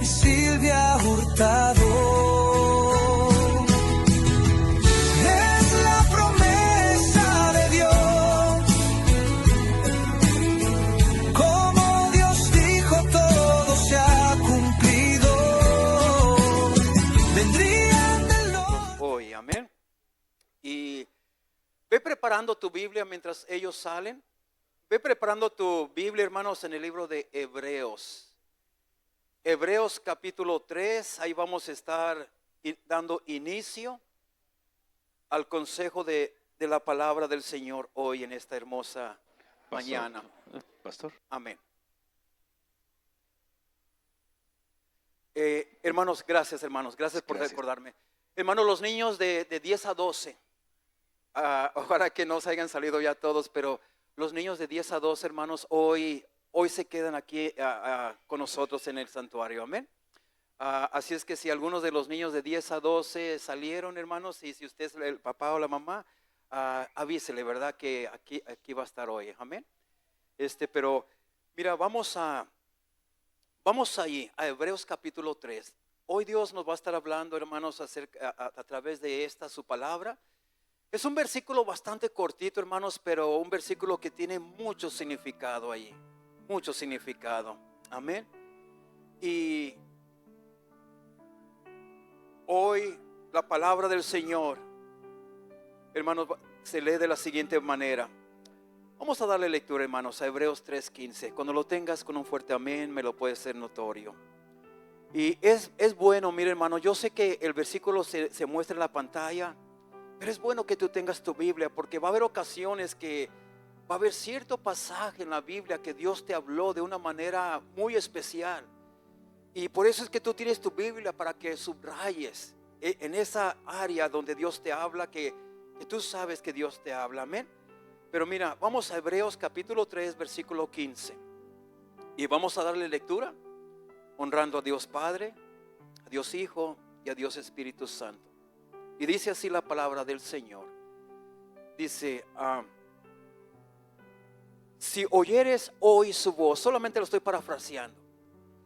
Silvia Hurtado. Es la promesa de Dios. Como Dios dijo, todo se ha cumplido. Vendrían del norte. Hoy, amén. Y ve preparando tu Biblia mientras ellos salen. Ve preparando tu Biblia, hermanos, en el libro de Hebreos. Hebreos capítulo 3, ahí vamos a estar dando inicio al consejo de la palabra del Señor hoy en esta hermosa mañana. Pastor. Amén. Hermanos, gracias por recordarme. Hermanos, los niños de 10 a 12, ojalá que no se hayan salido ya todos, pero los niños de 10 a 12, hermanos, hoy se quedan aquí con nosotros en el santuario, amén. Así es que si algunos de los niños de 10 a 12 salieron, hermanos, y si usted es el papá o la mamá, avísele, ¿verdad? Que aquí va a estar hoy, amén. Pero mira, vamos ahí a Hebreos capítulo 3. Hoy Dios nos va a estar hablando, hermanos, a través de su palabra. Es un versículo bastante cortito, hermanos, pero un versículo que tiene mucho significado ahí. Mucho significado, amén. Y hoy la palabra del Señor, hermanos, se lee de la siguiente manera. Vamos a darle lectura, hermanos, a Hebreos 3:15. Cuando lo tengas con un fuerte amén, me lo puede ser notorio. Y es bueno, mire, hermano, yo sé que el versículo se muestra en la pantalla, pero es bueno que tú tengas tu Biblia, porque va a haber ocasiones que va a haber cierto pasaje en la Biblia que Dios te habló de una manera muy especial. Y por eso es que tú tienes tu Biblia, para que subrayes en esa área donde Dios te habla, que tú sabes que Dios te habla, amén. Pero mira, vamos a Hebreos capítulo 3, versículo 15. Y vamos a darle lectura, honrando a Dios Padre, a Dios Hijo y a Dios Espíritu Santo. Y dice así la palabra del Señor. Dice, si oyeres hoy su voz, solamente lo estoy parafraseando.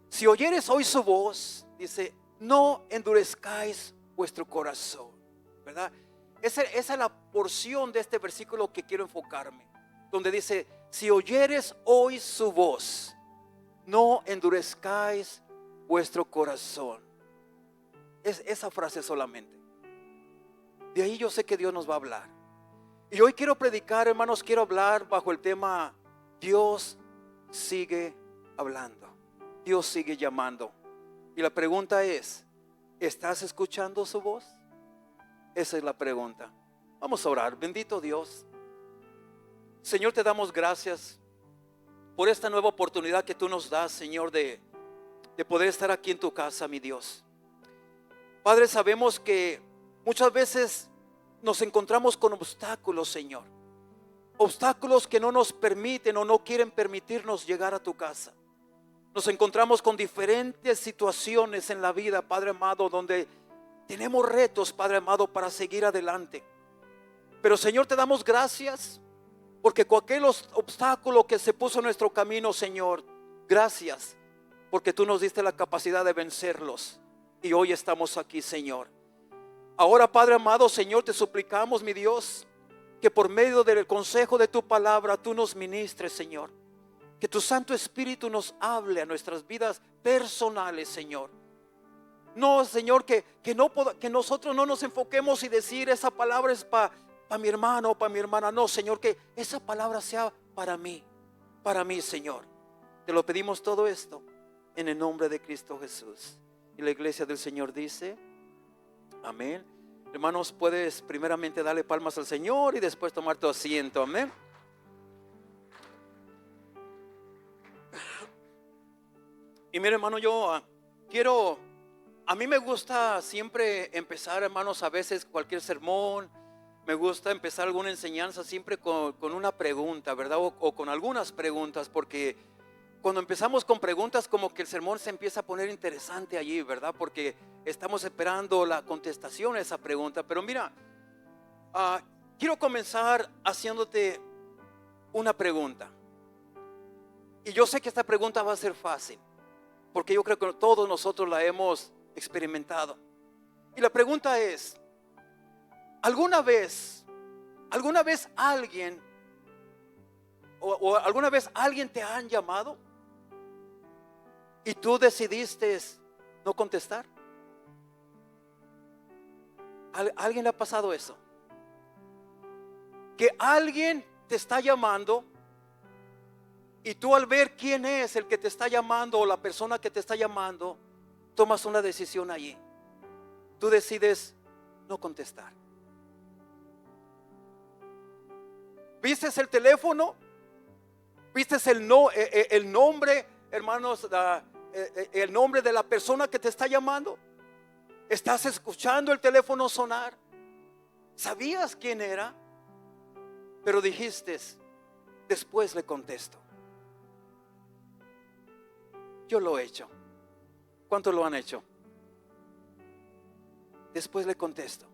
Si oyeres hoy su voz, dice, no endurezcáis vuestro corazón, ¿verdad? Esa es la porción de este versículo que quiero enfocarme, donde dice, si oyeres hoy su voz, no endurezcáis vuestro corazón. Es esa frase solamente. De ahí yo sé que Dios nos va a hablar. Y hoy quiero predicar, hermanos, quiero hablar bajo el tema, Dios sigue hablando, Dios sigue llamando. Y la pregunta es, ¿estás escuchando su voz? Esa es la pregunta. Vamos a orar. Bendito Dios, Señor, te damos gracias por esta nueva oportunidad que tú nos das, Señor, de poder estar aquí en tu casa, mi Dios. Padre, sabemos que muchas veces nos encontramos con obstáculos, Señor. Obstáculos que no nos permiten o no quieren permitirnos llegar a tu casa. Nos encontramos con diferentes situaciones en la vida, Padre amado, donde tenemos retos, Padre amado, para seguir adelante. Pero Señor, te damos gracias porque cualquier obstáculo que se puso en nuestro camino, Señor, gracias porque tú nos diste la capacidad de vencerlos. Y hoy estamos aquí, Señor. Ahora, Padre amado, Señor, te suplicamos, mi Dios, que por medio del consejo de tu palabra tú nos ministres, Señor. Que tu Santo Espíritu nos hable a nuestras vidas personales, Señor. No, Señor, que nosotros no nos enfoquemos y decir esa palabra es para mi hermano o para mi hermana. No, Señor, que esa palabra sea para mí, Señor. Te lo pedimos todo esto en el nombre de Cristo Jesús. Y la iglesia del Señor dice, amén. Hermanos, puedes primeramente darle palmas al Señor y después tomar tu asiento, amén. Y mire, hermano, a mí me gusta siempre empezar, hermanos, a veces cualquier sermón, me gusta empezar alguna enseñanza siempre con una pregunta, ¿verdad? O con algunas preguntas, porque cuando empezamos con preguntas, como que el sermón se empieza a poner interesante allí, ¿verdad? Porque estamos esperando la contestación a esa pregunta. Pero mira, quiero comenzar haciéndote una pregunta. Y yo sé que esta pregunta va a ser fácil. porque yo creo que todos nosotros la hemos experimentado. Y la pregunta es, ¿alguna vez alguien o alguna vez alguien te han llamado y tú decidiste no contestar? ¿A alguien le ha pasado eso? Que alguien te está llamando y tú, al ver quién es el que te está llamando o la persona que te está llamando, tomas una decisión allí. Tú decides no contestar. ¿Viste el teléfono? ¿Viste el nombre, hermanos, el nombre de la persona que te está llamando? ¿Estás escuchando el teléfono sonar? ¿Sabías quién era? Pero dijiste, después le contesto. Yo lo he hecho. ¿Cuántos lo han hecho? Después le contesto.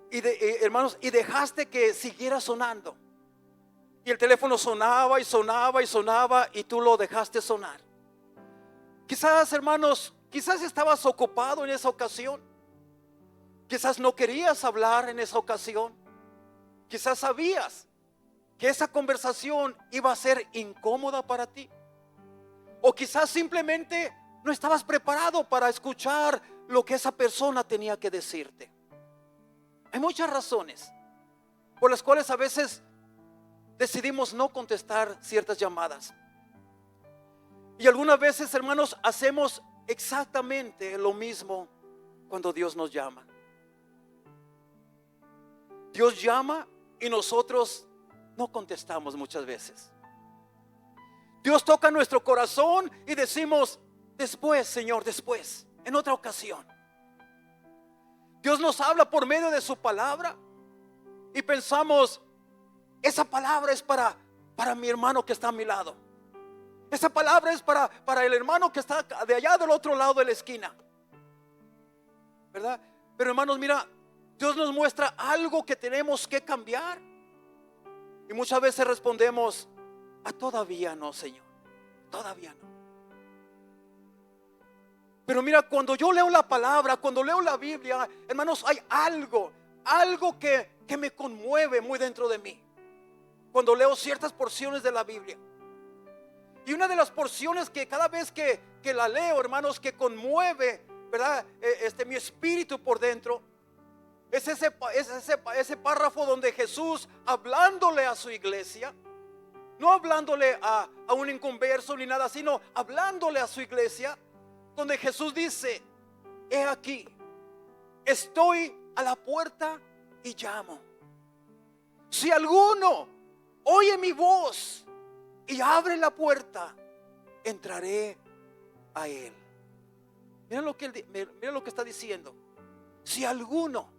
Hermanos, y dejaste que siguiera sonando. Y el teléfono sonaba y sonaba y sonaba y tú lo dejaste sonar. Quizás, hermanos, quizás estabas ocupado en esa ocasión. Quizás no querías hablar en esa ocasión. Quizás sabías que esa conversación iba a ser incómoda para ti. O quizás simplemente no estabas preparado para escuchar lo que esa persona tenía que decirte. Hay muchas razones por las cuales a veces decidimos no contestar ciertas llamadas. Y algunas veces, hermanos, hacemos exactamente lo mismo cuando Dios nos llama. Dios llama y nosotros no contestamos muchas veces. Dios toca nuestro corazón y decimos, después, Señor, después, en otra ocasión. Dios nos habla por medio de su palabra y pensamos, esa palabra es para mi hermano que está a mi lado. Esa palabra es para el hermano que está de allá del otro lado de la esquina, ¿verdad? Pero, hermanos, mira, Dios nos muestra algo que tenemos que cambiar. Y muchas veces respondemos, todavía no, Señor, todavía no. Pero mira, cuando yo leo la palabra, cuando leo la Biblia, hermanos, hay algo que me conmueve muy dentro de mí. Cuando leo ciertas porciones de la Biblia. Y una de las porciones que cada vez que la leo, hermanos, que conmueve, ¿verdad? Mi espíritu por dentro, es ese párrafo donde Jesús, hablándole a su iglesia, no hablándole a un inconverso ni nada, sino hablándole a su iglesia, donde Jesús dice, he aquí, estoy a la puerta y llamo. Si alguno oye mi voz y abre la puerta, entraré a él. Miren lo que está diciendo. Si alguno,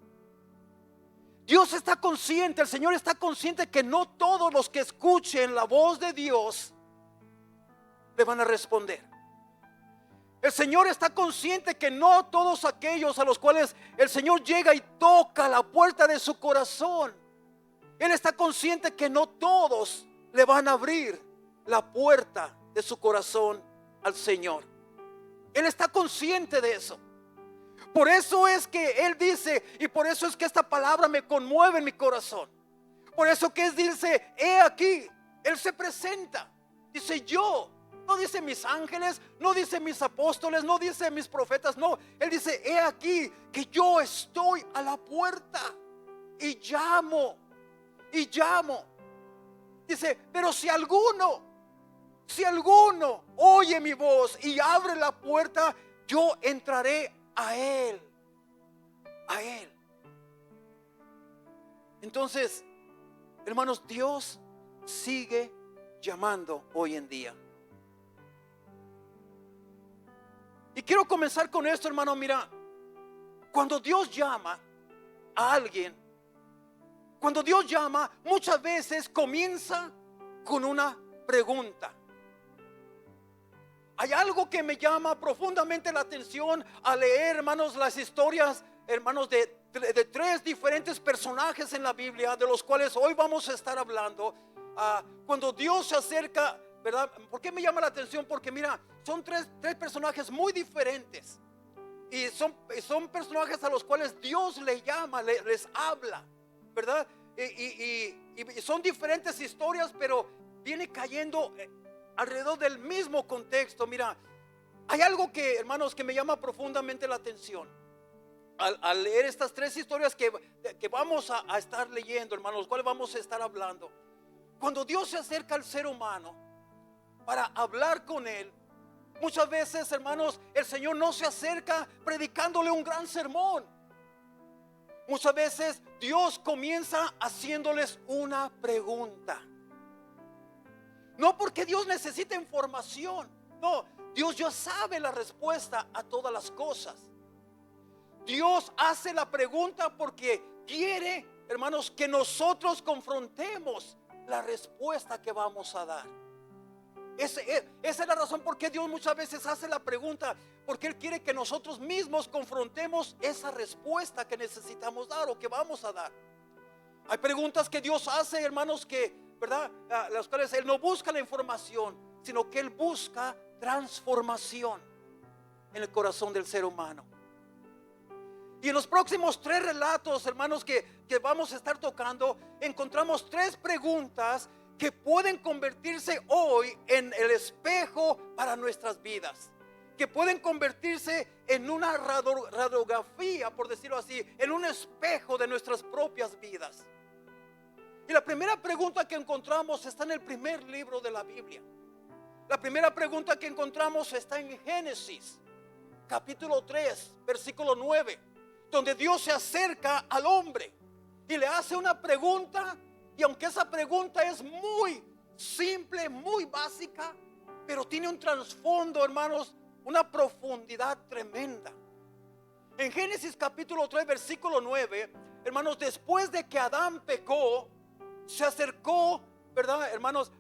Dios está consciente, el Señor está consciente que no todos los que escuchen la voz de Dios le van a responder. El Señor está consciente que no todos aquellos a los cuales el Señor llega y toca la puerta de su corazón, Él está consciente que no todos le van a abrir la puerta de su corazón al Señor. Él está consciente de eso. Por eso es que Él dice, y por eso es que esta palabra me conmueve en mi corazón. Por eso que Él dice, he aquí, Él se presenta. Dice yo, no dice mis ángeles, no dice mis apóstoles, no dice mis profetas, no. Él dice, he aquí que yo estoy a la puerta y llamo, y llamo. Dice, pero si alguno oye mi voz y abre la puerta, yo entraré a él. Entonces, hermanos, Dios sigue llamando hoy en día. Y quiero comenzar con esto, hermano. Mira, cuando Dios llama a alguien, cuando Dios llama, muchas veces comienza con una pregunta. Hay algo que me llama profundamente la atención al leer, hermanos, las historias, hermanos, de tres diferentes personajes en la Biblia, de los cuales hoy vamos a estar hablando. Cuando Dios se acerca ¿verdad? ¿Por qué me llama la atención? Porque mira, son tres personajes muy diferentes. Y son personajes a los cuales Dios les llama, les habla, ¿verdad? Y son diferentes historias, pero viene cayendo alrededor del mismo contexto. Mira, hay algo que, hermanos, que me llama profundamente la atención al leer estas tres historias que vamos a estar leyendo, hermanos, los cuales vamos a estar hablando. Cuando Dios se acerca al ser humano para hablar con él, muchas veces, hermanos, el Señor no se acerca predicándole un gran sermón. Muchas veces Dios comienza haciéndoles una pregunta. No porque Dios necesita información, no, Dios ya sabe la respuesta a todas las cosas. Dios hace la pregunta porque quiere, hermanos, que nosotros confrontemos la respuesta que vamos a dar. Esa es la razón por qué Dios muchas veces hace la pregunta, porque Él quiere que nosotros mismos confrontemos esa respuesta que necesitamos dar o que vamos a dar. Hay preguntas que Dios hace, hermanos, que, ¿verdad? Las cuales Él no busca la información, sino que Él busca transformación en el corazón del ser humano. Y en los próximos tres relatos, hermanos, que vamos a estar tocando, encontramos tres preguntas que pueden convertirse hoy en el espejo para nuestras vidas, que pueden convertirse en una radiografía, por decirlo así, en un espejo de nuestras propias vidas. Y la primera pregunta que encontramos está en el primer libro de la Biblia. La primera pregunta que encontramos está en Génesis, capítulo 3, versículo 9, donde Dios se acerca al hombre y le hace una pregunta. Y aunque esa pregunta es muy simple, muy básica, pero tiene un trasfondo, hermanos, una profundidad tremenda. En Génesis capítulo 3, versículo 9, hermanos, después de que Adán pecó, se acercó, ¿verdad, hermanos?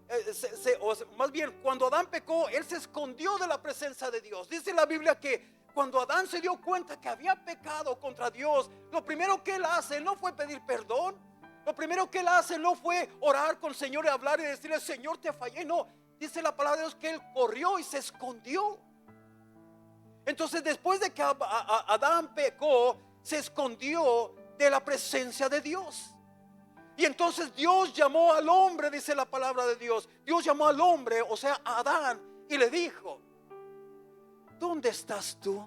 Más bien, cuando Adán pecó, él se escondió de la presencia de Dios. Dice la Biblia que cuando Adán se dio cuenta que había pecado contra Dios, lo primero que él hace no fue pedir perdón. Lo primero que él hace no fue orar con el Señor y hablar y decirle: Señor, te fallé. No, dice la palabra de Dios que él corrió y se escondió. Entonces, después de que Adán pecó, se escondió de la presencia de Dios. Y entonces Dios llamó al hombre, dice la palabra de Dios. Dios llamó al hombre, o sea, a Adán, y le dijo: ¿dónde estás tú,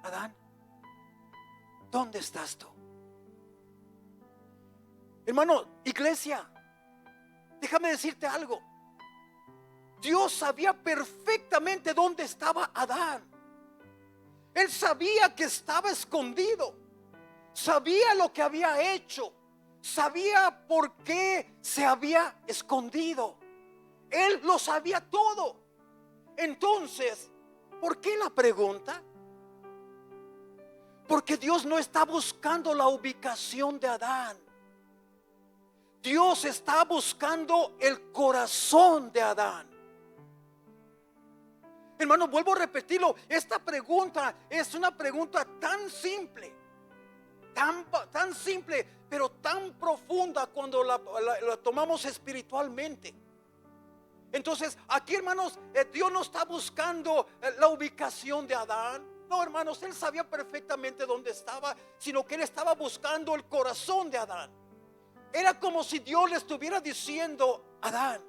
Adán? ¿Dónde estás tú? Hermano, iglesia, déjame decirte algo. Dios sabía perfectamente dónde estaba Adán. Él sabía que estaba escondido. Sabía lo que había hecho. Sabía por qué se había escondido. Él lo sabía todo. Entonces, ¿por qué la pregunta? Porque Dios no está buscando la ubicación de Adán. Dios está buscando el corazón de Adán. Hermano, vuelvo a repetirlo. Esta pregunta es una pregunta tan simple, tan simple, pero tan profunda cuando la tomamos espiritualmente. Entonces, aquí, hermanos, Dios no está buscando la ubicación de Adán. No, hermanos, Él sabía perfectamente dónde estaba, sino que Él estaba buscando el corazón de Adán. Era como si Dios le estuviera diciendo: Adán,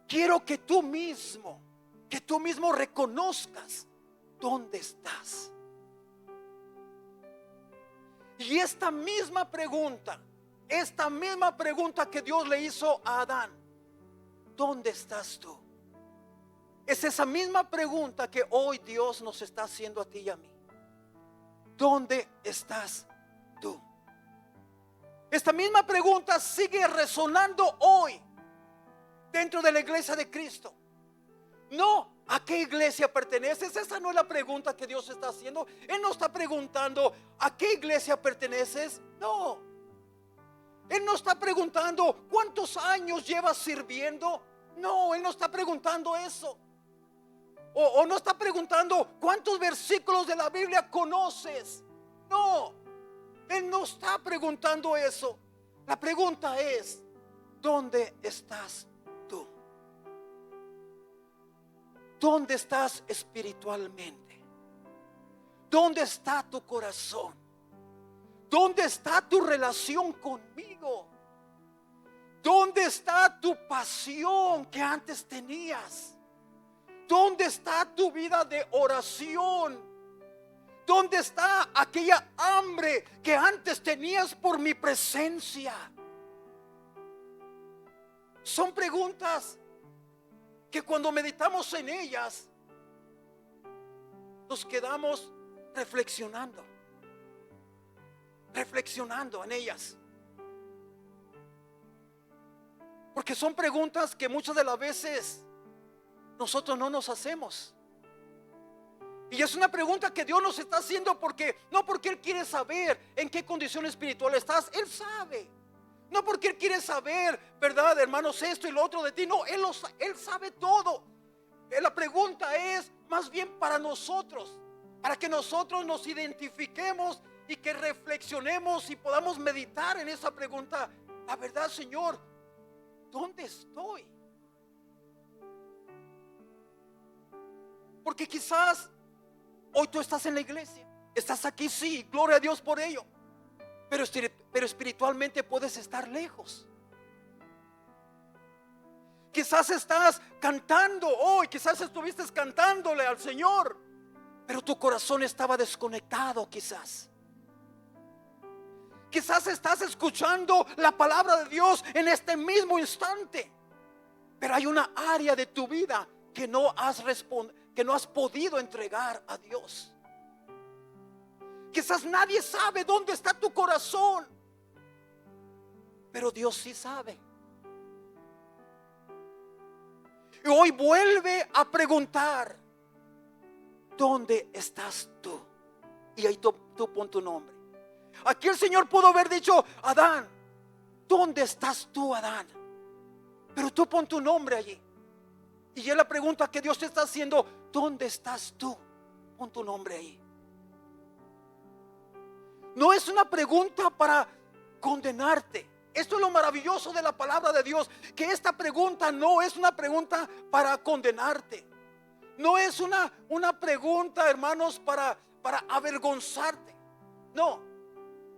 quiero que tú mismo reconozcas dónde estás. Y esta misma pregunta que Dios le hizo a Adán: ¿dónde estás tú? Es esa misma pregunta que hoy Dios nos está haciendo a ti y a mí. ¿Dónde estás tú? Esta misma pregunta sigue resonando hoy dentro de la iglesia de Cristo. No, ¿a qué iglesia perteneces? Esa no es la pregunta que Dios está haciendo. Él no está preguntando: ¿a qué iglesia perteneces? No. Él no está preguntando: ¿cuántos años llevas sirviendo? No, Él no está preguntando eso. O no está preguntando: ¿cuántos versículos de la Biblia conoces? No, Él no está preguntando eso. La pregunta es: ¿dónde estás tú? ¿dónde estás espiritualmente? ¿Dónde está tu corazón? ¿Dónde está tu relación conmigo? ¿Dónde está tu pasión que antes tenías? ¿Dónde está tu vida de oración? ¿Dónde está aquella hambre que antes tenías por mi presencia? Son preguntas que cuando meditamos en ellas nos quedamos reflexionando en ellas. Porque son preguntas que muchas de las veces nosotros no nos hacemos. Y es una pregunta que Dios nos está haciendo no porque Él quiere saber en qué condición espiritual estás. Él sabe. No porque Él quiere saber, ¿verdad, hermanos, esto y lo otro de ti? No, Él sabe todo. La pregunta es más bien para nosotros, para que nosotros nos identifiquemos y que reflexionemos y podamos meditar en esa pregunta. La verdad, Señor, ¿dónde estoy? Porque quizás hoy tú estás en la iglesia, estás aquí, sí, gloria a Dios por ello, pero espiritualmente puedes estar lejos. Quizás estás cantando hoy, quizás estuviste cantándole al Señor, pero tu corazón estaba desconectado. Quizás estás escuchando la palabra de Dios en este mismo instante, pero hay una área de tu vida que no has podido entregar a Dios. Quizás nadie sabe dónde está tu corazón, pero Dios sí sabe. Y hoy vuelve a preguntar: ¿dónde estás tú? Y ahí tú pon tu nombre. Aquí el Señor pudo haber dicho: Adán, ¿dónde estás tú, Adán? Pero tú pon tu nombre allí. Y es la pregunta que Dios te está haciendo: ¿dónde estás tú? Pon tu nombre ahí. No es una pregunta para condenarte. Esto es lo maravilloso de la palabra de Dios, que esta pregunta no es una pregunta para condenarte. No es una pregunta, hermanos, para avergonzarte. No,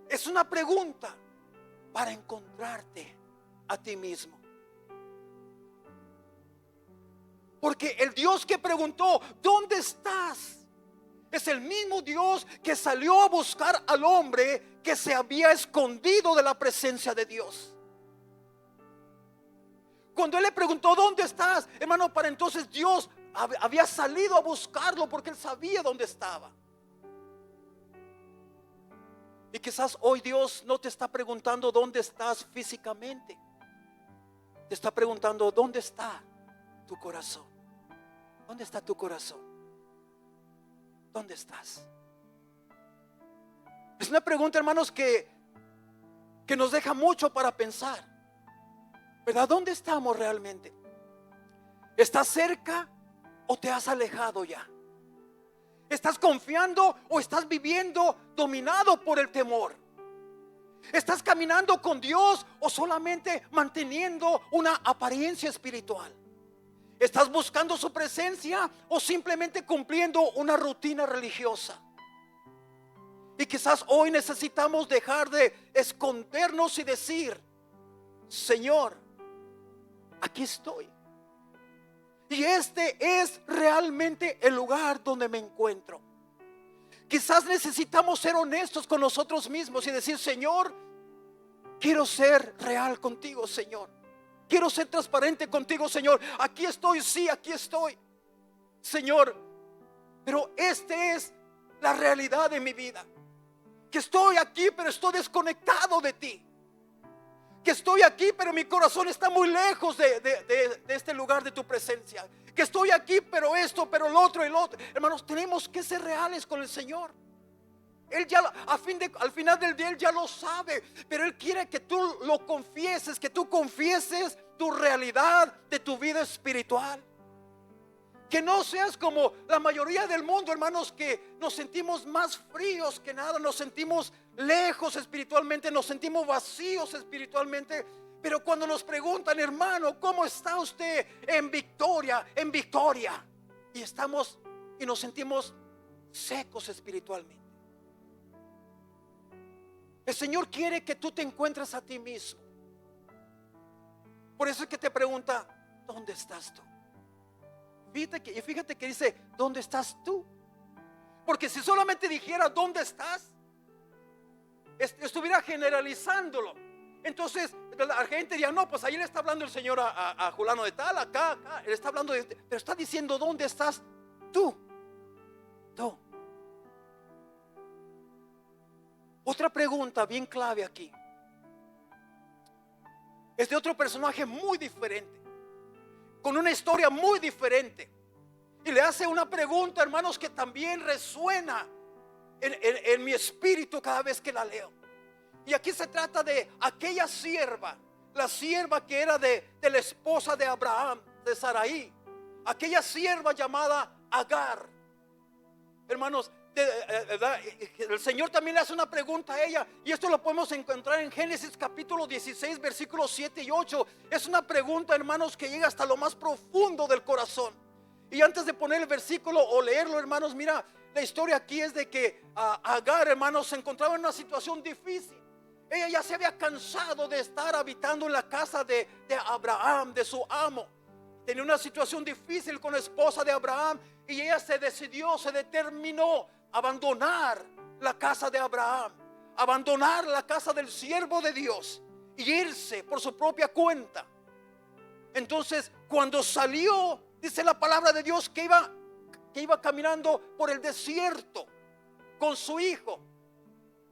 es una pregunta para encontrarte a ti mismo. Porque el Dios que preguntó: ¿dónde estás?, es el mismo Dios que salió a buscar al hombre que se había escondido de la presencia de Dios. Cuando Él le preguntó: ¿dónde estás?, hermano, para entonces Dios había salido a buscarlo, porque Él sabía dónde estaba. Y quizás hoy Dios no te está preguntando dónde estás físicamente. Te está preguntando: ¿dónde está tu corazón? ¿Dónde está tu corazón? ¿Dónde estás? Es una pregunta, hermanos, que nos deja mucho para pensar, ¿verdad? ¿Dónde estamos realmente? ¿Estás cerca o te has alejado ya? ¿Estás confiando o estás viviendo dominado por el temor? ¿Estás caminando con Dios o solamente manteniendo una apariencia espiritual? ¿Estás buscando su presencia o simplemente cumpliendo una rutina religiosa? Y quizás hoy necesitamos dejar de escondernos y decir: Señor, aquí estoy. Y este es realmente el lugar donde me encuentro. Quizás necesitamos ser honestos con nosotros mismos y decir: Señor, quiero ser real contigo, Señor. Quiero ser transparente contigo, Señor. Aquí estoy, sí, aquí estoy, Señor. Pero esta es la realidad de mi vida. Que estoy aquí, pero estoy desconectado de ti. Que estoy aquí, pero mi corazón está muy lejos de este lugar de tu presencia. Que estoy aquí, pero esto, pero lo otro y lo otro. Hermanos, tenemos que ser reales con el Señor. Él ya, al final del día, Él ya lo sabe, pero Él quiere que tú lo confieses, que tú confieses tu realidad de tu vida espiritual. Que no seas como la mayoría del mundo, hermanos, que nos sentimos más fríos que nada, nos sentimos lejos espiritualmente, nos sentimos vacíos espiritualmente. Pero cuando nos preguntan: hermano, ¿cómo está usted? En victoria, en victoria. y nos sentimos secos espiritualmente. El Señor quiere que tú te encuentres a ti mismo. Por eso es que te pregunta, ¿dónde estás tú? Fíjate que dice, ¿dónde estás tú? Porque si solamente dijera ¿dónde estás?, estuviera generalizándolo. Entonces la gente diría, no, pues ahí le está hablando el Señor a Julano de tal, acá, él está hablando pero está diciendo ¿dónde estás tú? Tú. Otra pregunta bien clave aquí es de otro personaje muy diferente, con una historia muy diferente, y le hace una pregunta, hermanos, que también resuena en mi espíritu cada vez que la leo. Y aquí se trata de aquella sierva, la sierva que era de la esposa de Abraham, de Sarai, aquella sierva llamada Agar. Hermanos, el Señor también le hace una pregunta a ella, y esto lo podemos encontrar en Génesis capítulo 16 versículos 7 y 8. Es una pregunta, hermanos, que llega hasta lo más profundo del corazón. Y antes de poner el versículo o leerlo, hermanos, mira, la historia aquí es de que Agar, hermanos, se encontraba en una situación difícil. Ella ya se había cansado de estar habitando en la casa de Abraham, de su amo. Tenía una situación difícil con la esposa de Abraham, y ella se determinó abandonar la casa de Abraham, abandonar la casa del siervo de Dios y irse por su propia cuenta. Entonces, cuando salió, dice la palabra de Dios que iba caminando por el desierto con su hijo,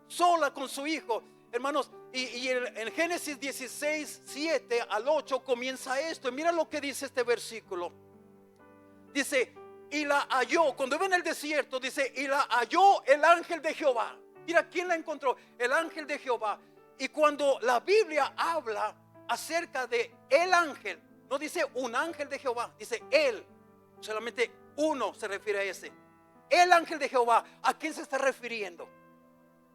sola con su hijo. Hermanos, y en Génesis 16, 7 al 8 comienza esto. Y mira lo que dice este versículo. Dice, y la halló, cuando iba en el desierto, dice, y la halló el ángel de Jehová. Mira, ¿quién la encontró? El ángel de Jehová. Y cuando la Biblia habla acerca de el ángel, no dice un ángel de Jehová, dice él. Solamente uno se refiere a ese. El ángel de Jehová, ¿a quién se está refiriendo?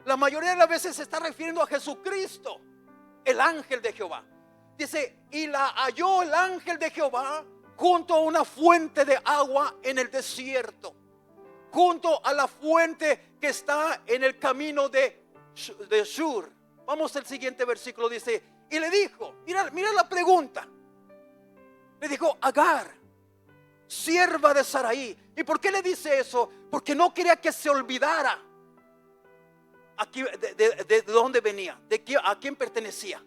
La mayoría de las veces se está refiriendo a Jesucristo, el ángel de Jehová. Dice, y la halló el ángel de Jehová junto a una fuente de agua en el desierto, junto a la fuente que está en el camino de Shur. Vamos al siguiente versículo, dice, y le dijo, mira la pregunta. Le dijo, Agar, sierva de Sarai. ¿Y por qué le dice eso? Porque no quería que se olvidara aquí de dónde venía, a quién pertenecía.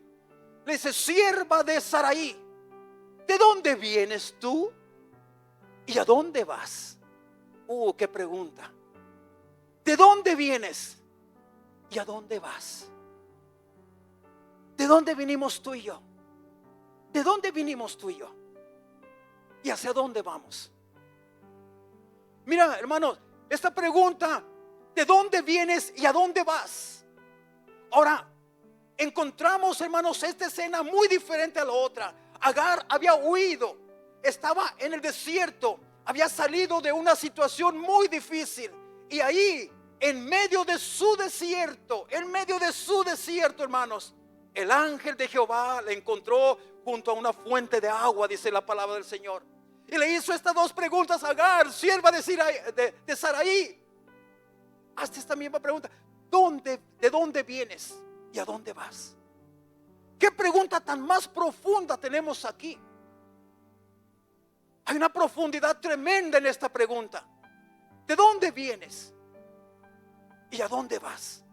Le dice, sierva de Sarai, ¿de dónde vienes tú? ¿Y a dónde vas? Qué pregunta. ¿De dónde vienes? ¿Y a dónde vas? ¿De dónde vinimos tú y yo? ¿De dónde vinimos tú y yo? ¿Y hacia dónde vamos? Mira, hermanos, esta pregunta, ¿de dónde vienes y a dónde vas? Ahora, encontramos, hermanos, esta escena muy diferente a la otra. Agar había huido, estaba en el desierto, había salido de una situación muy difícil, y ahí, en medio de su desierto, hermanos, el ángel de Jehová le encontró junto a una fuente de agua, dice la palabra del Señor, y le hizo estas dos preguntas a Agar, sierva de Sarai. Hazte esta misma pregunta: ¿de dónde vienes y a dónde vas? ¿Qué pregunta tan más profunda tenemos aquí? Hay una profundidad tremenda en esta pregunta. ¿De dónde vienes y a dónde vas?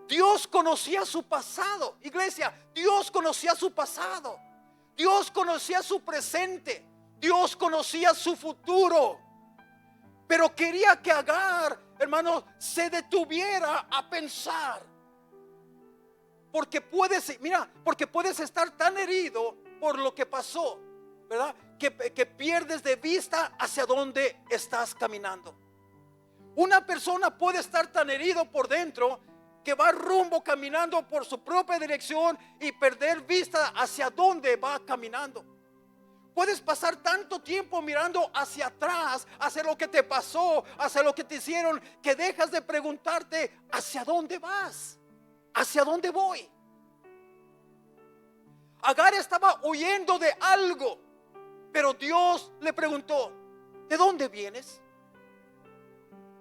Dios conocía su pasado, iglesia. Dios conocía su pasado. Dios conocía su presente. Dios conocía su futuro. Pero quería que Agar, hermano, se detuviera a pensar. Porque puedes estar tan herido por lo que pasó, ¿verdad? Que pierdes de vista hacia dónde estás caminando. Una persona puede estar tan herido por dentro que va rumbo caminando por su propia dirección y perder vista hacia dónde va caminando. Puedes pasar tanto tiempo mirando hacia atrás, hacia lo que te pasó, hacia lo que te hicieron, que dejas de preguntarte hacia dónde vas, hacia dónde voy. Agar estaba huyendo de algo, pero Dios le preguntó: ¿De dónde vienes?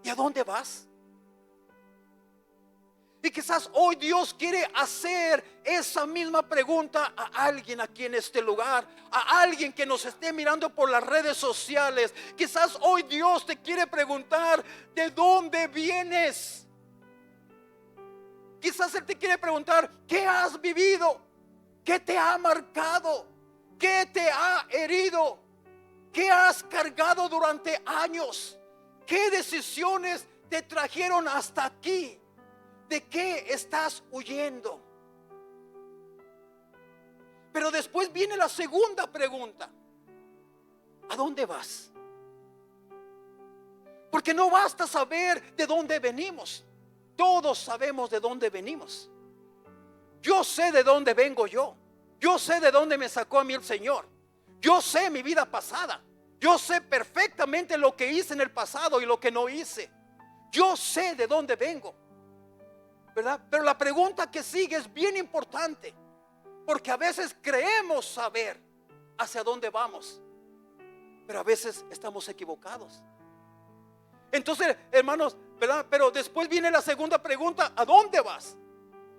¿Y a dónde vas? Y quizás hoy Dios quiere hacer esa misma pregunta a alguien aquí en este lugar, a alguien que nos esté mirando por las redes sociales. Quizás hoy Dios te quiere preguntar, ¿de dónde vienes? Quizás Él te quiere preguntar, ¿qué has vivido? ¿Qué te ha marcado? ¿Qué te ha herido? ¿Qué has cargado durante años? ¿Qué decisiones te trajeron hasta aquí? ¿De qué estás huyendo? Pero después viene la segunda pregunta. ¿A dónde vas? Porque no basta saber de dónde venimos. Todos sabemos de dónde venimos. Yo sé de dónde vengo yo. Yo sé de dónde me sacó a mí el Señor. Yo sé mi vida pasada. Yo sé perfectamente lo que hice en el pasado y lo que no hice. Yo sé de dónde vengo, ¿verdad? Pero la pregunta que sigue es bien importante, porque a veces creemos saber hacia dónde vamos, pero a veces estamos equivocados. Entonces, hermanos, ¿verdad? Pero después viene la segunda pregunta: ¿a dónde vas?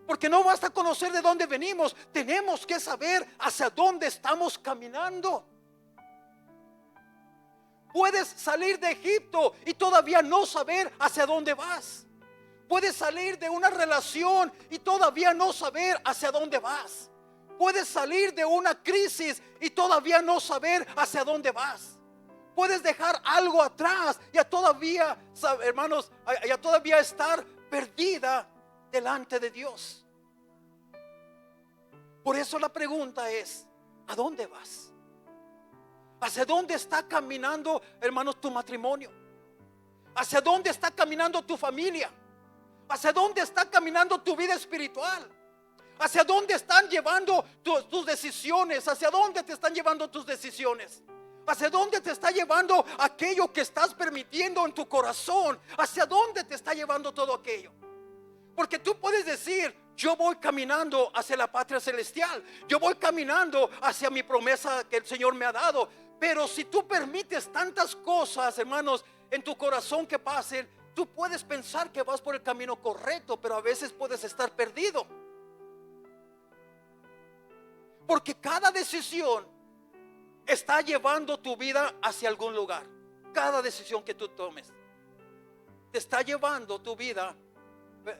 Porque no basta conocer de dónde venimos, tenemos que saber hacia dónde estamos caminando. Puedes salir de Egipto y todavía no saber hacia dónde vas. Puedes salir de una relación y todavía no saber hacia dónde vas. Puedes salir de una crisis y todavía no saber hacia dónde vas. Puedes dejar algo atrás y a todavía, hermanos, a todavía estar perdida delante de Dios. Por eso la pregunta es: ¿a dónde vas? ¿Hacia dónde está caminando, hermanos, tu matrimonio? ¿Hacia dónde está caminando tu familia? ¿Hacia dónde está caminando tu vida espiritual? ¿Hacia dónde están llevando tus decisiones? ¿Hacia dónde te están llevando tus decisiones? ¿Hacia dónde te está llevando aquello que estás permitiendo en tu corazón? ¿Hacia dónde te está llevando todo aquello? Porque tú puedes decir: yo voy caminando hacia la patria celestial, yo voy caminando hacia mi promesa que el Señor me ha dado. Pero si tú permites tantas cosas, hermanos, en tu corazón que pasen, tú puedes pensar que vas por el camino correcto, pero a veces puedes estar perdido. Porque cada decisión está llevando tu vida hacia algún lugar. Cada decisión que tú tomes te está llevando tu vida,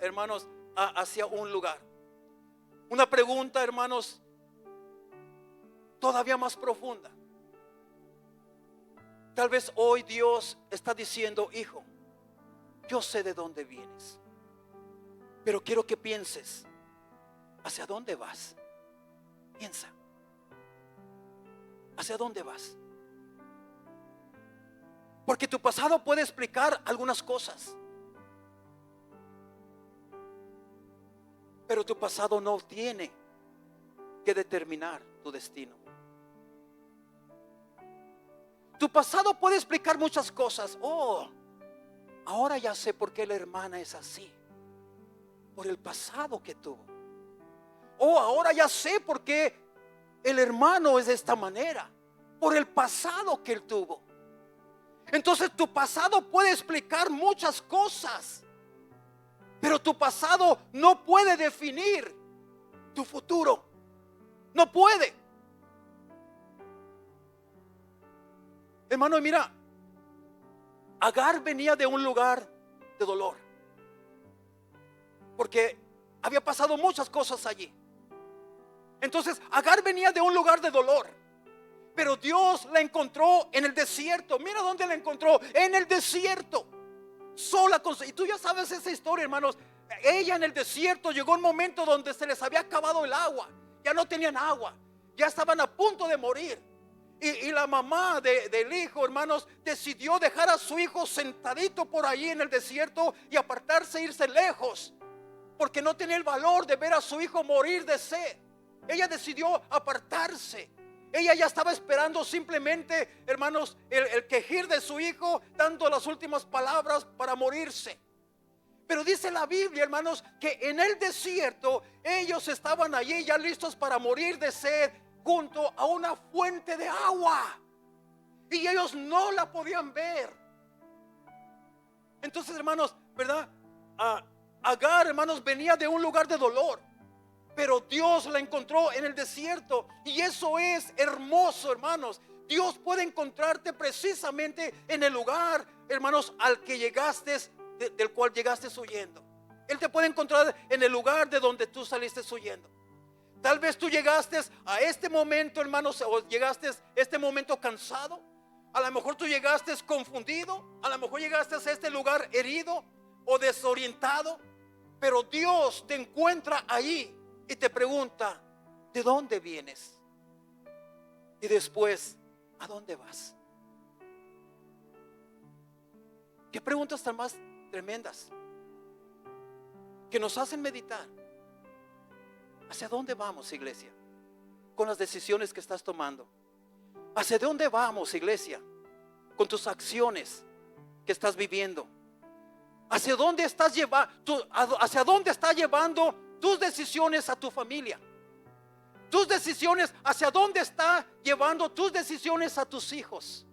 hermanos, hacia un lugar. Una pregunta, hermanos, todavía más profunda. Tal vez hoy Dios está diciendo: hijo, yo sé de dónde vienes, pero quiero que pienses hacia dónde vas. Piensa, ¿hacia dónde vas? Porque tu pasado puede explicar algunas cosas, pero tu pasado no tiene que determinar tu destino. Tu pasado puede explicar muchas cosas. Oh, ahora ya sé por qué la hermana es así, por el pasado que tuvo. Oh, ahora ya sé por qué el hermano es de esta manera, por el pasado que él tuvo. Entonces tu pasado puede explicar muchas cosas, pero tu pasado no puede definir tu futuro. No puede. Hermano, mira, Agar venía de un lugar de dolor, porque había pasado muchas cosas allí. Entonces Agar venía de un lugar de dolor, pero Dios la encontró en el desierto. Mira dónde la encontró: en el desierto, sola con... Y tú ya sabes esa historia, hermanos. Ella en el desierto llegó un momento donde se les había acabado el agua, ya no tenían agua, ya estaban a punto de morir. Y la mamá del hijo, hermanos, decidió dejar a su hijo sentadito por ahí en el desierto y apartarse e irse lejos, porque no tenía el valor de ver a su hijo morir de sed. Ella decidió apartarse. Ella ya estaba esperando simplemente, hermanos, el quejir de su hijo, dando las últimas palabras para morirse. Pero dice la Biblia, hermanos, que en el desierto ellos estaban allí ya listos para morir de sed, junto a una fuente de agua. y ellos no la podían ver. Entonces, hermanos, ¿verdad? Agar, hermanos, venía de un lugar de dolor, pero Dios la encontró en el desierto. Y eso es hermoso, hermanos. Dios puede encontrarte precisamente en el lugar, hermanos, al que llegaste, del cual llegaste huyendo. Él te puede encontrar en el lugar de donde tú saliste huyendo. Tal vez tú llegaste a este momento, hermanos, o llegaste a este momento cansado. A lo mejor tú llegaste confundido. A lo mejor llegaste a este lugar herido o desorientado. Pero Dios te encuentra ahí y te pregunta: ¿de dónde vienes? Y después, ¿a dónde vas? Qué preguntas tan más tremendas que nos hacen meditar. ¿Hacia dónde vamos, iglesia? Con las decisiones que estás tomando. ¿Hacia dónde vamos, iglesia? Con tus acciones que estás viviendo. ¿Hacia dónde estás hacia dónde está llevando tus decisiones a tu familia? Tus decisiones, ¿hacia dónde está llevando tus decisiones a tus hijos?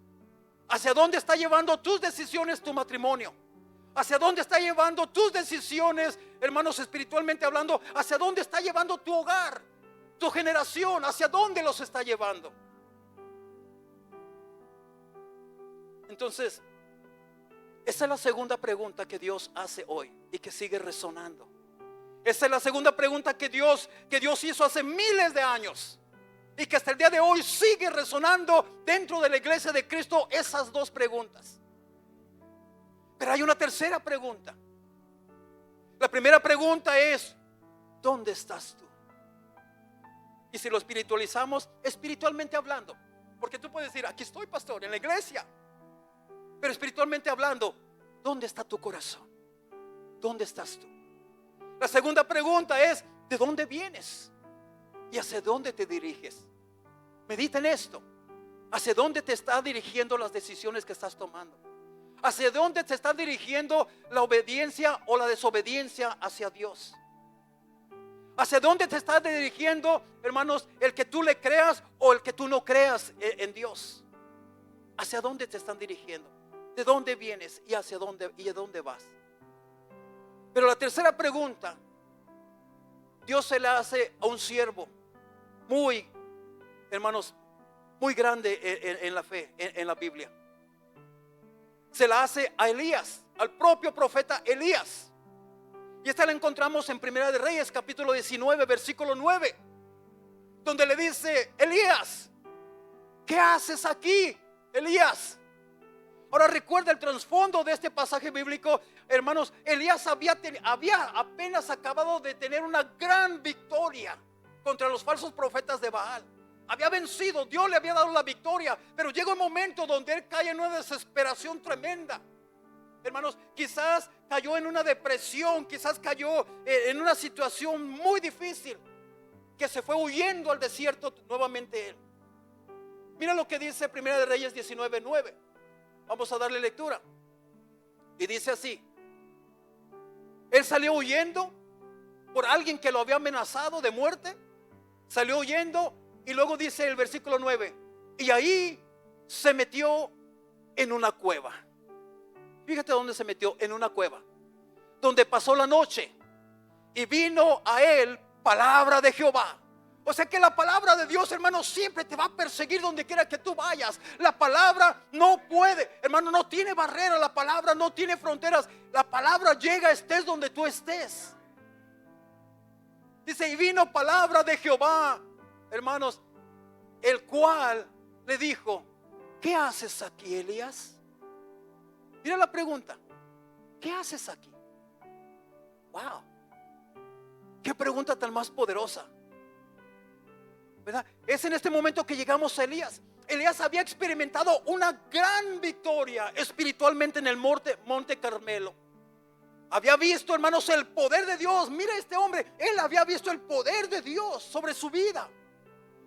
¿Hacia dónde está llevando tus decisiones tu matrimonio? ¿Hacia dónde está llevando tus decisiones, hermanos, espiritualmente hablando? ¿Hacia dónde está llevando tu hogar, tu generación? ¿Hacia dónde los está llevando? Entonces, esa es la segunda pregunta que Dios hace hoy y que sigue resonando. Esa es la segunda pregunta que Dios hizo hace miles de años y que hasta el día de hoy sigue resonando dentro de la iglesia de Cristo. Esas dos preguntas. Pero hay una tercera pregunta. La primera pregunta es: ¿dónde estás tú? Y si lo espiritualizamos, espiritualmente hablando, porque tú puedes decir: aquí estoy, pastor, en la iglesia. Pero espiritualmente hablando, ¿dónde está tu corazón? ¿Dónde estás tú? La segunda pregunta es: ¿de dónde vienes? ¿Y hacia dónde te diriges? Medita en esto. ¿Hacia dónde te está dirigiendo las decisiones que estás tomando? ¿Hacia dónde te está dirigiendo la obediencia o la desobediencia hacia Dios? ¿Hacia dónde te está dirigiendo, hermanos, el que tú le creas o el que tú no creas en Dios? ¿Hacia dónde te están dirigiendo? ¿De dónde vienes y hacia dónde y a dónde vas? Pero la tercera pregunta, Dios se la hace a un siervo muy, hermanos, muy grande en la fe, en la Biblia. Se la hace a Elías, al propio profeta Elías. Y esta la encontramos en Primera de Reyes, capítulo 19, versículo 9, donde le dice: Elías, ¿qué haces aquí, Elías? Ahora recuerda el trasfondo de este pasaje bíblico, hermanos. Elías había apenas acabado de tener una gran victoria contra los falsos profetas de Baal. Había vencido, Dios le había dado la victoria, pero llega un momento donde él cae en una desesperación tremenda. Hermanos, quizás cayó en una depresión, quizás cayó en una situación muy difícil, que se fue huyendo al desierto nuevamente él. Mira lo que dice Primera de Reyes 19:9. Vamos a darle lectura. Y dice así: él salió huyendo por alguien que lo había amenazado de muerte. Salió huyendo. Y luego dice el versículo 9: y ahí se metió en una cueva. Fíjate dónde se metió: en una cueva, donde pasó la noche. Y vino a él palabra de Jehová. O sea que la palabra de Dios, hermano, siempre te va a perseguir donde quiera que tú vayas. La palabra no puede, hermano, no tiene barrera. La palabra no tiene fronteras. La palabra llega estés donde tú estés. Dice: y vino palabra de Jehová, hermanos, el cual le dijo: ¿qué haces aquí, Elías? Mira la pregunta: ¿qué haces aquí? Wow, qué pregunta tan más poderosa, ¿verdad? Es en este momento que llegamos a Elías. Elías había experimentado una gran victoria espiritualmente en el monte Carmelo. Había visto, hermanos, el poder de Dios. Mira este hombre, él había visto el poder de Dios sobre su vida.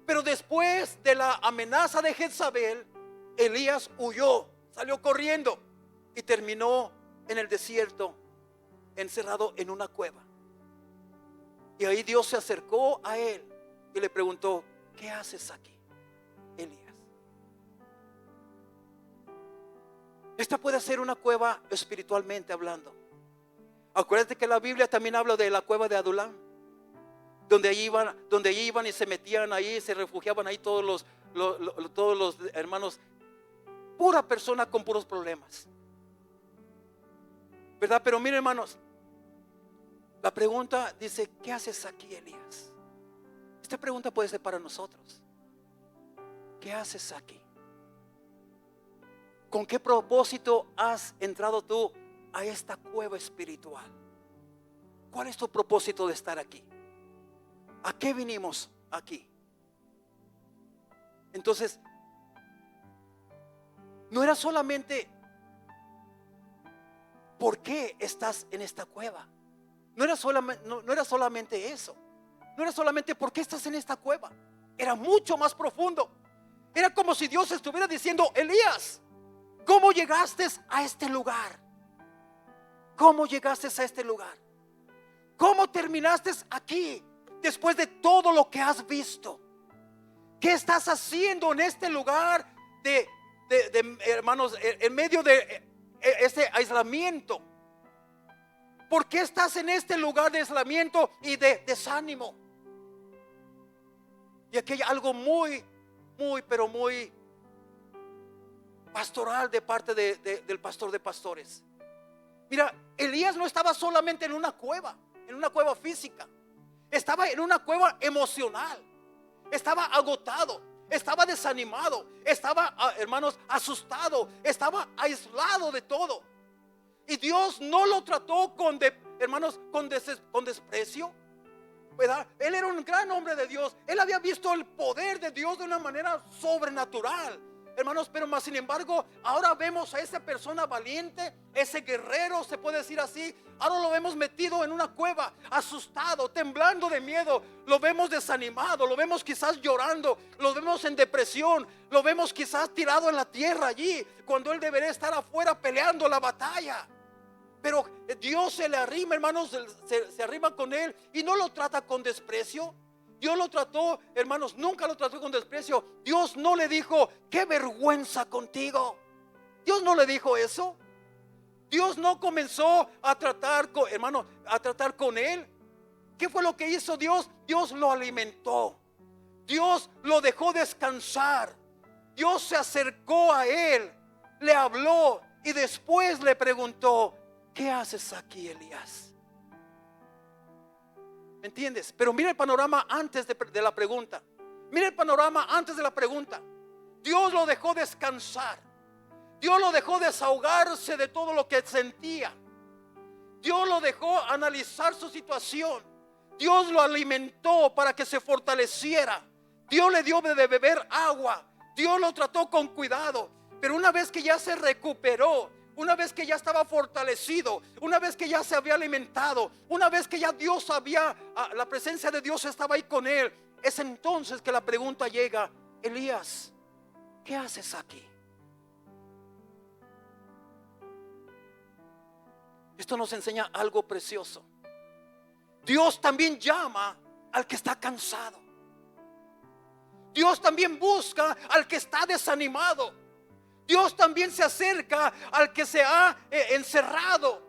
Pero después de la amenaza de Jezabel, Elías huyó, salió corriendo y terminó en el desierto, encerrado en una cueva. Y ahí Dios se acercó a él y le preguntó: ¿qué haces aquí, Elías? Esta puede ser una cueva espiritualmente hablando. Acuérdate que la Biblia también habla de la cueva de Adulam, donde iban y se metían ahí, se refugiaban ahí todos los hermanos, pura persona con puros problemas, ¿verdad? Pero miren, hermanos, la pregunta dice: ¿qué haces aquí, Elías? Esta pregunta puede ser para nosotros. ¿Qué haces aquí? ¿Con qué propósito has entrado tú a esta cueva espiritual? ¿Cuál es tu propósito de estar aquí? ¿A qué vinimos aquí? Entonces, no era solamente ¿por qué estás en esta cueva? No era solamente eso. No era solamente ¿por qué estás en esta cueva? Era mucho más profundo. Era como si Dios estuviera diciendo: Elías, ¿cómo llegaste a este lugar? ¿Cómo llegaste a este lugar? ¿Cómo terminaste aquí después de todo lo que has visto? ¿Qué estás haciendo en este lugar de hermanos, en medio de este aislamiento? ¿Por qué estás en este lugar de aislamiento y de desánimo? Y aquí hay algo muy pastoral de parte del pastor de pastores. Mira, Elías no estaba solamente en una cueva física. Estaba en una cueva emocional. Estaba agotado, estaba desanimado, estaba, hermanos, asustado, estaba aislado de todo. Y Dios no lo trató con desprecio, ¿verdad? Él era un gran hombre de Dios. Él había visto el poder de Dios de una manera sobrenatural, hermanos, pero más sin embargo, ahora vemos a esa persona valiente, ese guerrero, se puede decir así. Ahora lo vemos metido en una cueva, asustado, temblando de miedo. Lo vemos desanimado, lo vemos quizás llorando, lo vemos en depresión, lo vemos quizás tirado en la tierra allí, cuando él debería estar afuera peleando la batalla. Pero Dios se le arrima, hermanos, se arrima con él y no lo trata con desprecio. Dios lo trató, hermanos, nunca lo trató con desprecio. Dios no le dijo: qué vergüenza contigo. Dios no le dijo eso. Dios no comenzó a tratar con él. ¿Qué fue lo que hizo Dios? Dios lo alimentó. Dios lo dejó descansar. Dios se acercó a él, le habló y después le preguntó: ¿qué haces aquí, Elías? ¿Me entiendes? Pero mira el panorama antes de la pregunta. Mira el panorama antes de la pregunta. Dios lo dejó descansar. Dios lo dejó desahogarse de todo lo que sentía. Dios lo dejó analizar su situación. Dios lo alimentó para que se fortaleciera. Dios le dio de beber agua. Dios lo trató con cuidado. Pero una vez que ya se recuperó, una vez que ya estaba fortalecido, una vez que ya se había alimentado, una vez que ya la presencia de Dios estaba ahí con él, es entonces que la pregunta llega: Elías, ¿qué haces aquí? Esto nos enseña algo precioso. Dios también llama al que está cansado. Dios también busca al que está desanimado. Dios también se acerca al que se ha encerrado.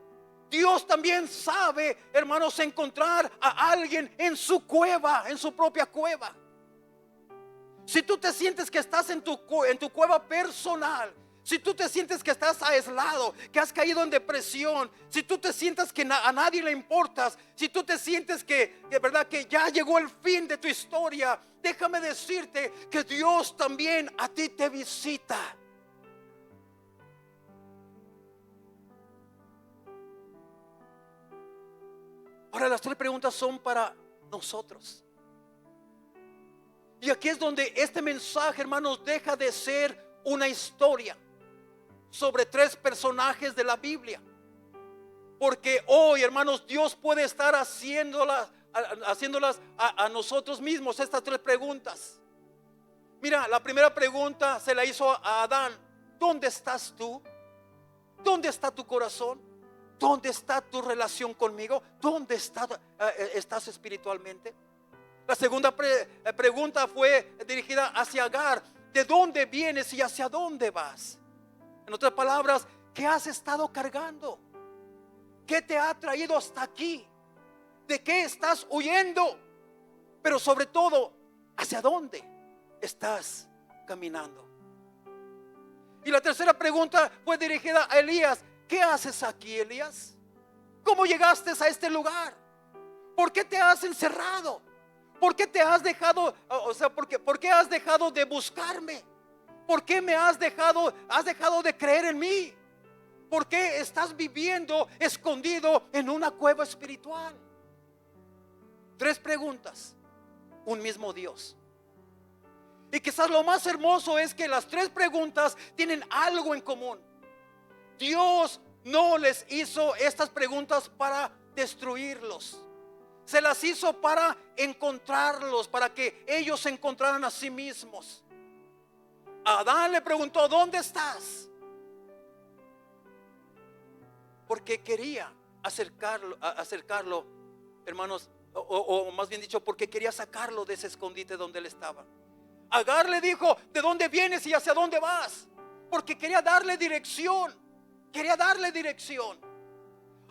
Dios también sabe, hermanos, encontrar a alguien en su cueva, en su propia cueva. Si tú te sientes que estás en tu cueva personal, si tú te sientes que estás aislado, que has caído en depresión, si tú te sientes que a nadie le importas, si tú te sientes que verdad que ya llegó el fin de tu historia, déjame decirte que Dios también a ti te visita. Ahora las 3 preguntas son para nosotros. Y aquí es donde este mensaje, hermanos, deja de ser una historia sobre 3 personajes de la Biblia. Porque hoy, hermanos, Dios puede estar haciéndolas a nosotros mismos, estas 3 preguntas. Mira, la primera pregunta se la hizo a Adán: ¿dónde estás tú? ¿Dónde está tu corazón? ¿Dónde está tu relación conmigo? ¿Dónde estás espiritualmente? La segunda pregunta fue dirigida hacia Agar: ¿de dónde vienes y hacia dónde vas? En otras palabras, ¿qué has estado cargando? ¿Qué te ha traído hasta aquí? ¿De qué estás huyendo? Pero sobre todo, ¿hacia dónde estás caminando? Y la tercera pregunta fue dirigida a Elías. ¿Qué haces aquí, Elías? ¿Cómo llegaste a este lugar? ¿Por qué te has encerrado? ¿Por qué te has dejado, por qué has dejado de buscarme? ¿Por qué me has dejado de creer en mí? ¿Por qué estás viviendo escondido en una cueva espiritual? 3 preguntas, un mismo Dios. Y quizás lo más hermoso es que las 3 preguntas tienen algo en común. Dios no les hizo estas preguntas para destruirlos. Se las hizo para encontrarlos, para que ellos se encontraran a sí mismos. Adán le preguntó: ¿dónde estás? Porque quería acercarlo, hermanos, o más bien dicho, porque quería sacarlo de ese escondite donde él estaba. Agar le dijo: ¿de dónde vienes y hacia dónde vas? Porque quería darle dirección.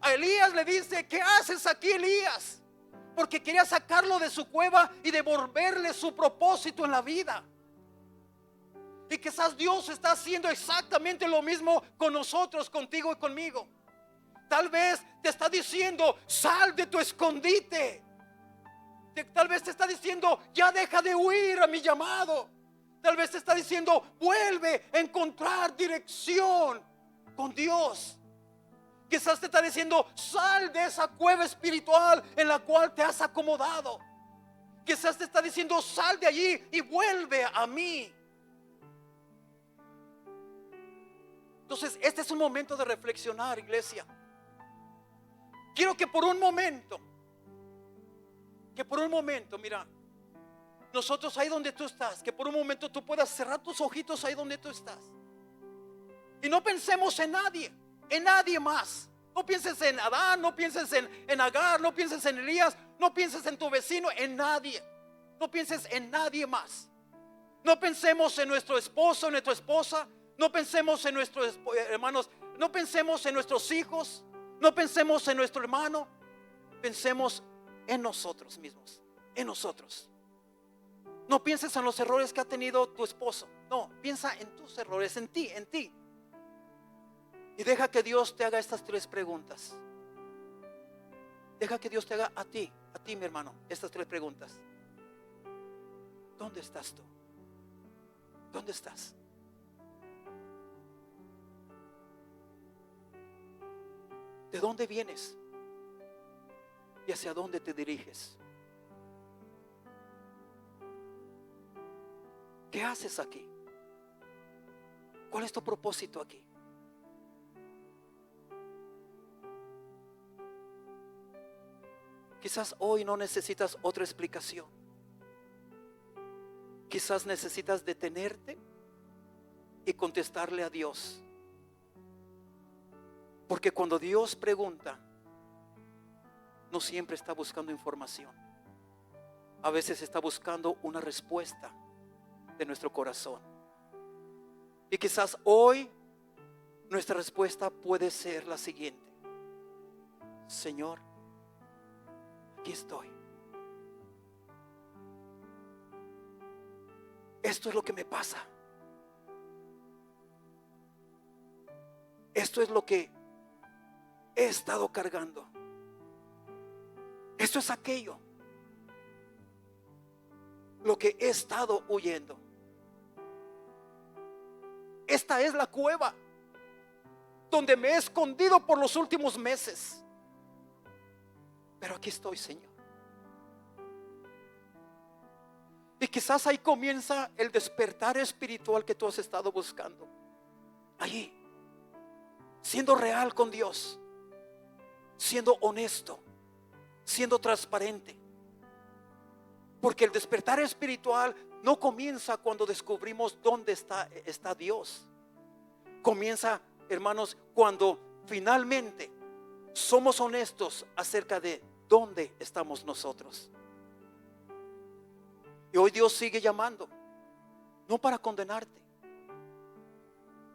A Elías le dice: ¿qué haces aquí, Elías? Porque quería sacarlo de su cueva y devolverle su propósito en la vida. Y quizás Dios está haciendo exactamente lo mismo con nosotros, contigo y conmigo. Tal vez te está diciendo: sal de tu escondite. Tal vez te está diciendo: ya deja de huir a mi llamado. Tal vez te está diciendo: vuelve a encontrar dirección con Dios. Quizás te está diciendo: sal de esa cueva espiritual en la cual te has acomodado. Quizás te está diciendo: sal de allí y vuelve a mí. Entonces, este es un momento de reflexionar, iglesia. Quiero que por un momento, mira, nosotros ahí donde tú estás, que por un momento tú puedas cerrar tus ojitos ahí donde tú estás. Y no pensemos en nadie más. No pienses en Adán, no pienses en Agar, no pienses en Elías, no pienses en tu vecino, en nadie. No pienses en nadie más. No pensemos en nuestro esposo, en nuestra esposa. No pensemos en nuestros hermanos. No pensemos en nuestros hijos. No pensemos en nuestro hermano. Pensemos en nosotros mismos, en nosotros. No pienses en los errores que ha tenido tu esposo. No, piensa en tus errores, en ti. Y deja que Dios te haga estas 3 preguntas. Deja que Dios te haga a ti, mi hermano, estas 3 preguntas. ¿Dónde estás tú? ¿Dónde estás? ¿De dónde vienes? ¿Y hacia dónde te diriges? ¿Qué haces aquí? ¿Cuál es tu propósito aquí? Quizás hoy no necesitas otra explicación. Quizás necesitas detenerte y contestarle a Dios. Porque cuando Dios pregunta, no siempre está buscando información. A veces está buscando una respuesta de nuestro corazón. Y quizás hoy nuestra respuesta puede ser la siguiente: Señor, aquí estoy. Esto es lo que me pasa. Esto es lo que he estado cargando. Esto es aquello lo que he estado huyendo. Esta es la cueva donde me he escondido por los últimos meses. Pero aquí estoy, Señor. Y quizás ahí comienza el despertar espiritual que tú has estado buscando. Allí, siendo real con Dios, siendo honesto, siendo transparente. Porque el despertar espiritual no comienza cuando descubrimos dónde está Dios. Comienza, hermanos, cuando finalmente somos honestos acerca de dónde estamos nosotros. Y hoy Dios sigue llamando, no para condenarte,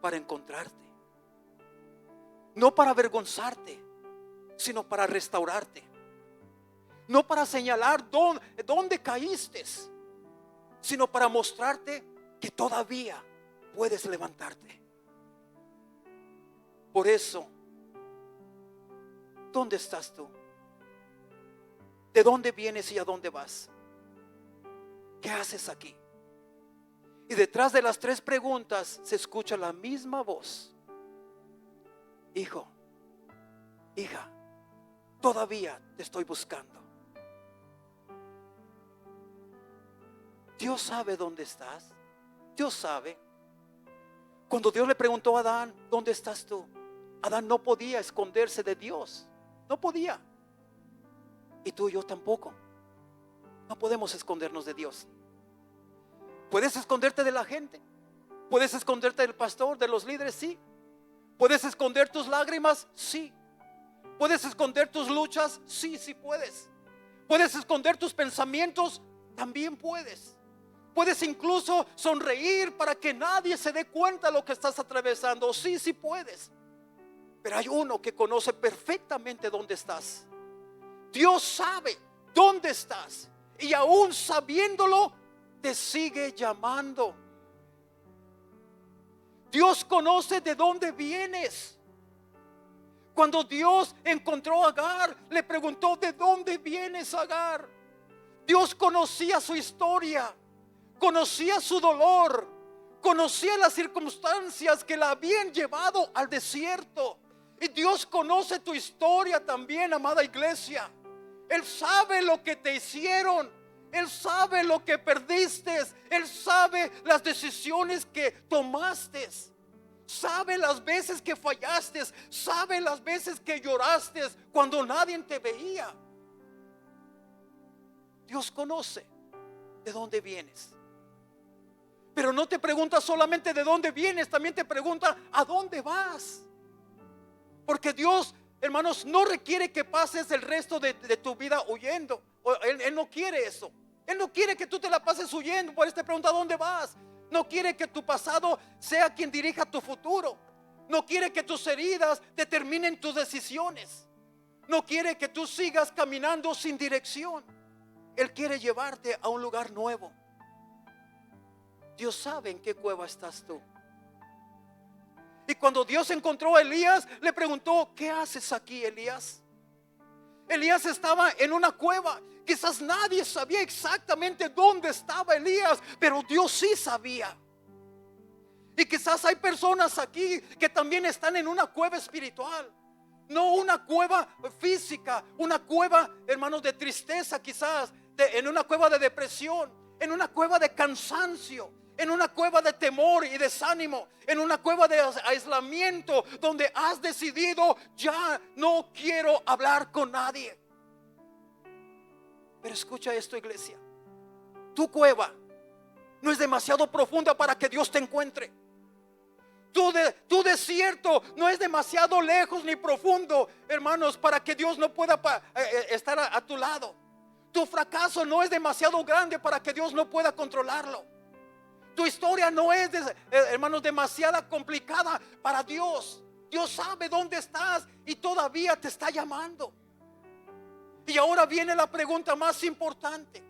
para encontrarte. no para avergonzarte, sino para restaurarte. No para señalar dónde caíste, sino para mostrarte que todavía puedes levantarte. Por eso, ¿dónde estás tú? ¿De dónde vienes y a dónde vas? ¿Qué haces aquí? Y detrás de las 3 preguntas se escucha la misma voz. Hijo, hija, todavía te estoy buscando. Dios sabe dónde estás. Dios sabe. Cuando Dios le preguntó a Adán, ¿dónde estás tú? Adán no podía esconderse de Dios. No podía. Y tú y yo tampoco. No podemos escondernos de Dios. Puedes esconderte de la gente. Puedes esconderte del pastor, de los líderes, sí. Puedes esconder tus lágrimas, sí. Puedes esconder tus luchas, sí, sí puedes. Puedes esconder tus pensamientos, también puedes. Puedes incluso sonreír para que nadie se dé cuenta de lo que estás atravesando, sí, sí puedes. Pero hay uno que conoce perfectamente dónde estás. Dios sabe dónde estás y aún sabiéndolo te sigue llamando. Dios conoce de dónde vienes. Cuando Dios encontró a Agar, le preguntó: ¿de dónde vienes, Agar? Dios conocía su historia, conocía su dolor, conocía las circunstancias que la habían llevado al desierto. Y Dios conoce tu historia también, amada iglesia. Él sabe lo que te hicieron. Él sabe lo que perdiste. Él sabe las decisiones que tomaste. Sabe las veces que fallaste. Sabe las veces que lloraste cuando nadie te veía. Dios conoce de dónde vienes. Pero no te pregunta solamente de dónde vienes, también te pregunta a dónde vas. Porque Dios, hermanos, no requiere que pases el resto de tu vida huyendo. Él no quiere eso. Él no quiere que tú te la pases huyendo. Por eso te pregunta: ¿a dónde vas? No quiere que tu pasado sea quien dirija tu futuro. No quiere que tus heridas determinen tus decisiones. No quiere que tú sigas caminando sin dirección. Él quiere llevarte a un lugar nuevo. Dios sabe en qué cueva estás tú. Y cuando Dios encontró a Elías, le preguntó: ¿qué haces aquí, Elías? Elías estaba en una cueva. Quizás nadie sabía exactamente dónde estaba Elías, pero Dios sí sabía. Y quizás hay personas aquí que también están en una cueva espiritual. No una cueva física, una cueva, hermanos, de tristeza quizás, en una cueva de depresión, en una cueva de cansancio, en una cueva de temor y desánimo, en una cueva de aislamiento, donde has decidido: ya no quiero hablar con nadie. Pero escucha esto, iglesia. Tu cueva no es demasiado profunda para que Dios te encuentre. Tu desierto no es demasiado lejos ni profundo, hermanos, para que Dios no pueda estar a tu lado. Tu fracaso no es demasiado grande para que Dios no pueda controlarlo. Tu historia no es, hermanos, demasiado complicada para Dios. Dios sabe dónde estás y todavía te está llamando. Y ahora viene la pregunta más importante.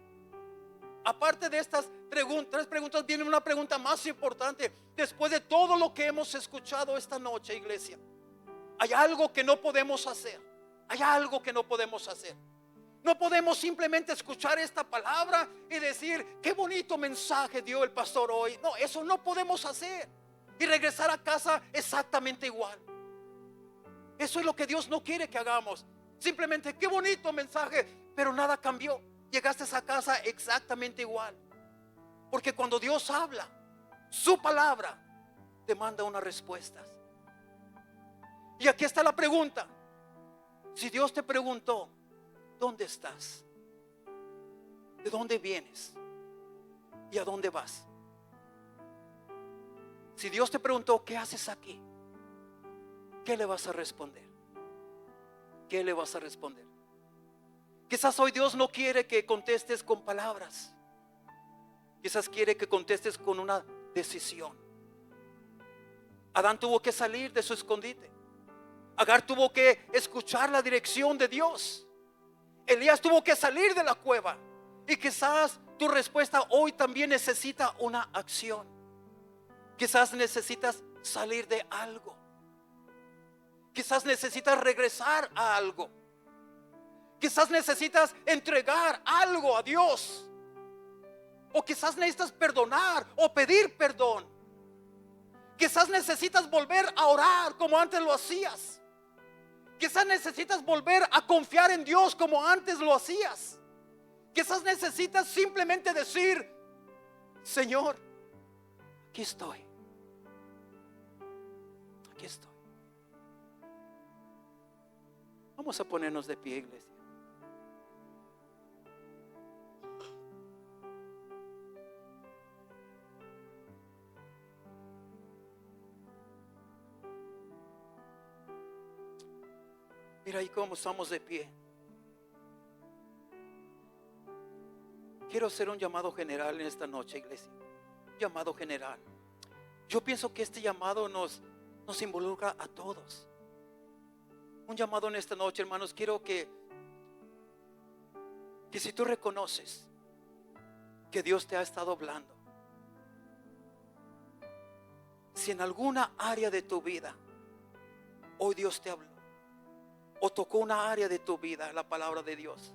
Aparte de estas 3 preguntas, viene una pregunta más importante. Después de todo lo que hemos escuchado esta noche, iglesia, hay algo que no podemos hacer. Hay algo que no podemos hacer. No podemos simplemente escuchar esta palabra y decir: qué bonito mensaje dio el pastor hoy. No, eso no podemos hacer. Y regresar a casa exactamente igual. Eso es lo que Dios no quiere que hagamos. Simplemente: qué bonito mensaje, pero nada cambió. Llegaste a casa exactamente igual. Porque cuando Dios habla, su palabra te manda unas respuestas. Y aquí está la pregunta. Si Dios te preguntó: ¿dónde estás? ¿De dónde vienes? ¿Y a dónde vas? Si Dios te preguntó: ¿qué haces aquí? ¿Qué le vas a responder? ¿Qué le vas a responder? Quizás hoy Dios no quiere que contestes con palabras. Quizás quiere que contestes con una decisión. Adán tuvo que salir de su escondite. Agar tuvo que escuchar la dirección de Dios. Elías tuvo que salir de la cueva. Y quizás tu respuesta hoy también necesita una acción. Quizás necesitas salir de algo. Quizás necesitas regresar a algo. Quizás necesitas entregar algo a Dios. O quizás necesitas perdonar o pedir perdón. Quizás necesitas volver a orar como antes lo hacías. Quizás necesitas volver a confiar en Dios como antes lo hacías. Quizás necesitas simplemente decir: Señor, aquí estoy. Aquí estoy. Vamos a ponernos de pie, iglesia. Mira ahí cómo estamos de pie. Quiero hacer un llamado general en esta noche, iglesia. Un llamado general. Yo pienso que este llamado nos involucra a todos. Un llamado en esta noche, hermanos. Quiero que si tú reconoces que Dios te ha estado hablando, si en alguna área de tu vida hoy Dios te habló o tocó una área de tu vida, la palabra de Dios,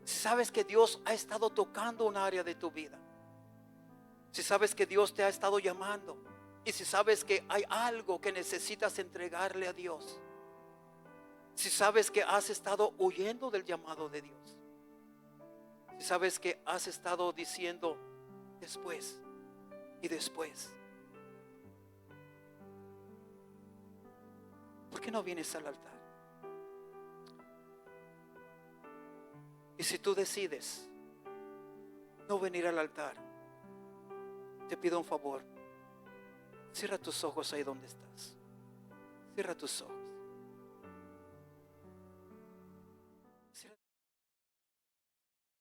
si sabes que Dios ha estado tocando un área de tu vida, si sabes que Dios te ha estado llamando, y si sabes que hay algo que necesitas entregarle a Dios, si sabes que has estado huyendo del llamado de Dios, si sabes que has estado diciendo después y después, ¿por qué no vienes al altar? Y si tú decides no venir al altar, te pido un favor. Cierra tus ojos ahí donde estás. Cierra tus ojos.